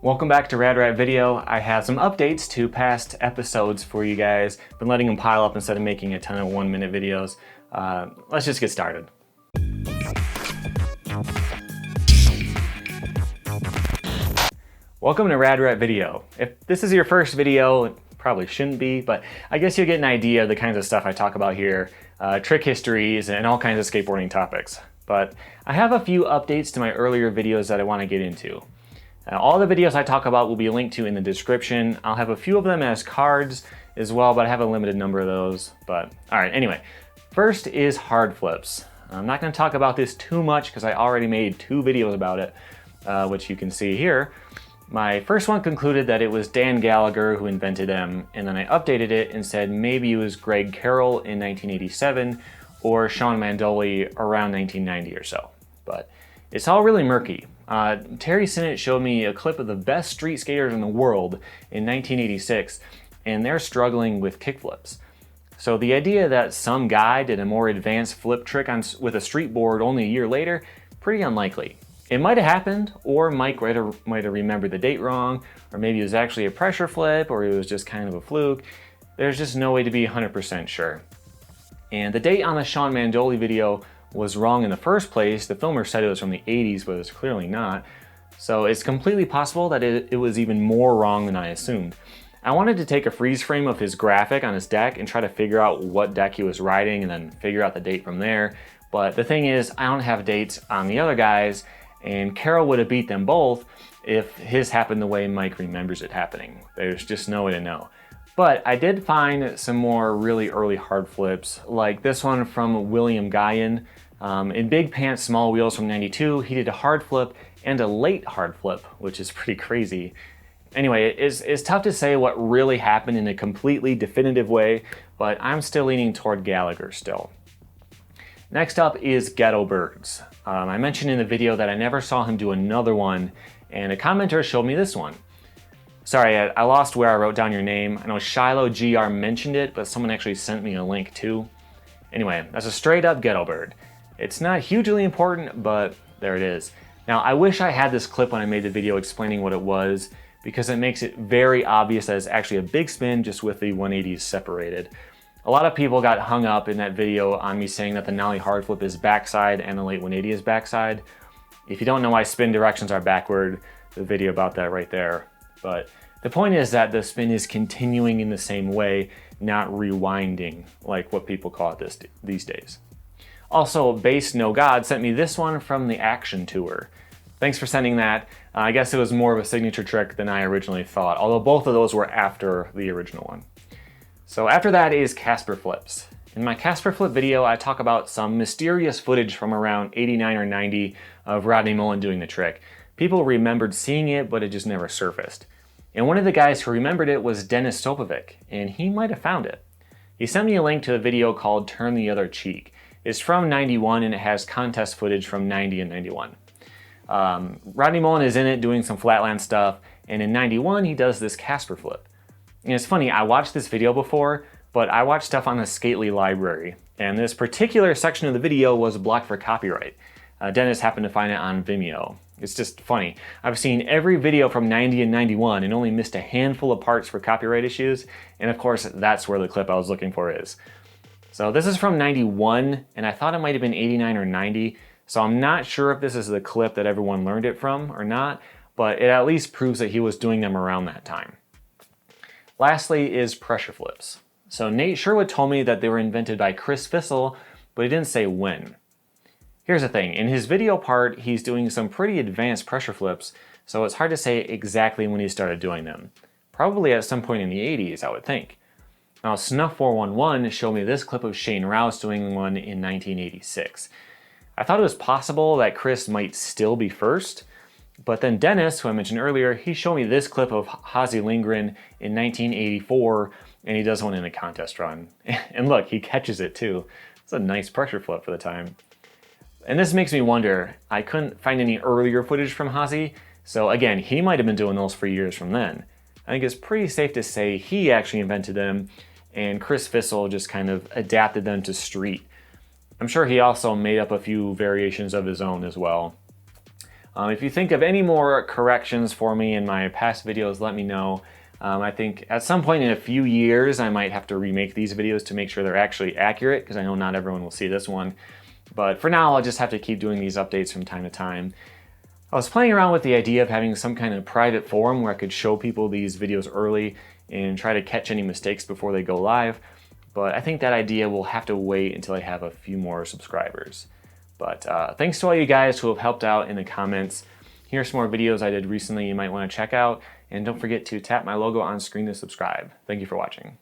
Welcome back to Rad Video. I have some updates to past episodes for you guys. Been letting them pile up instead of making a ton of 1-minute videos. Let's just get started. Welcome to Rad Video. If this is your first video, it probably shouldn't be, but I guess you'll get an idea of the kinds of stuff I talk about here, trick histories, and all kinds of skateboarding topics. But I have a few updates to my earlier videos that I want to get into. All the videos I talk about will be linked to in the description. I'll have a few of them as cards as well, but I have a limited number of those. But all right, anyway, first is hard flips. I'm not going to talk about this too much because I already made 2 videos about it, which you can see here. My first one concluded that it was Dan Gallagher who invented them, and then I updated it and said maybe it was Greg Carroll in 1987 or Sean Mandoli around 1990 or so. But it's all really murky. Terry Sinnott showed me a clip of the best street skaters in the world in 1986, and they're struggling with kickflips. So the idea that some guy did a more advanced flip trick with a street board only a year later, pretty unlikely. It might have happened, or Mike might have remembered the date wrong, or maybe it was actually a pressure flip, or it was just kind of a fluke. There's just no way to be 100% sure. And the date on the Sean Mandoli video was wrong in the first place. The filmer said it was from the 80s, but it's clearly not. So it's completely possible that it was even more wrong than I assumed. I wanted to take a freeze frame of his graphic on his deck and try to figure out what deck he was riding and then figure out the date from there. But the thing is, I don't have dates on the other guys, and Carroll would have beat them both if his happened the way Mike remembers it happening. There's just no way to know. But I did find some more really early hard flips, like this one from William Guyon. In Big Pants Small Wheels from 92, he did a hard flip and a late hard flip, which is pretty crazy. Anyway, it's tough to say what really happened in a completely definitive way, but I'm still leaning toward Gallagher still. Next up is Ghetto Birds. I mentioned in the video that I never saw him do another one, and a commenter showed me this one. Sorry, I lost where I wrote down your name. I know Shiloh GR mentioned it, but someone actually sent me a link too. Anyway, that's a straight up Ghetto Bird. It's not hugely important, but there it is. Now, I wish I had this clip when I made the video explaining what it was, because it makes it very obvious that it's actually a big spin just with the 180s separated. A lot of people got hung up in that video on me saying that the nollie hard flip is backside and the late 180 is backside. If you don't know why spin directions are backward, the video about that right there. But the point is that the spin is continuing in the same way, not rewinding, like what people call it these days. Also, Bass No God sent me this one from the Action Tour. Thanks for sending that. I guess it was more of a signature trick than I originally thought, although both of those were after the original one. So after that is Casper flips. In my Casper flip video, I talk about some mysterious footage from around 89 or 90 of Rodney Mullen doing the trick. People remembered seeing it, but it just never surfaced. And one of the guys who remembered it was Dennis Stopovic, and he might have found it. He sent me a link to a video called Turn the Other Cheek. It's from 91 and it has contest footage from 90 and 91. Rodney Mullen is in it doing some flatland stuff, and in 91 he does this Casper flip. And it's funny, I watched this video before, but I watched stuff on the Skately library, and this particular section of the video was blocked for copyright. Dennis happened to find it on Vimeo. It's just funny. I've seen every video from 90 and 91 and only missed a handful of parts for copyright issues, and of course that's where the clip I was looking for is. So this is from 91, and I thought it might have been 89 or 90, so I'm not sure if this is the clip that everyone learned it from or not, but it at least proves that he was doing them around that time. Lastly is pressure flips. So Nate Sherwood told me that they were invented by Chris Fissel, but he didn't say when. Here's the thing, in his video part, he's doing some pretty advanced pressure flips, so it's hard to say exactly when he started doing them. Probably at some point in the 80s, I would think. Now, Snuff411 showed me this clip of Shane Rouse doing one in 1986. I thought it was possible that Chris might still be first, but then Dennis, who I mentioned earlier, he showed me this clip of Hazy Lindgren in 1984, and he does one in a contest run. And look, he catches it too. It's a nice pressure flip for the time. And this makes me wonder, I couldn't find any earlier footage from Hazy, so again, he might have been doing those for years from then. I think it's pretty safe to say he actually invented them, and Chris Fissel just kind of adapted them to street. I'm sure he also made up a few variations of his own as well. If you think of any more corrections for me in my past videos, let me know. I think at some point in a few years I might have to remake these videos to make sure they're actually accurate, because I know not everyone will see this one. But for now, I'll just have to keep doing these updates from time to time. I was playing around with the idea of having some kind of private forum where I could show people these videos early and try to catch any mistakes before they go live, but I think that idea will have to wait until I have a few more subscribers. But thanks to all you guys who have helped out in the comments. Here are some more videos I did recently you might want to check out, and don't forget to tap my logo on screen to subscribe. Thank you for watching.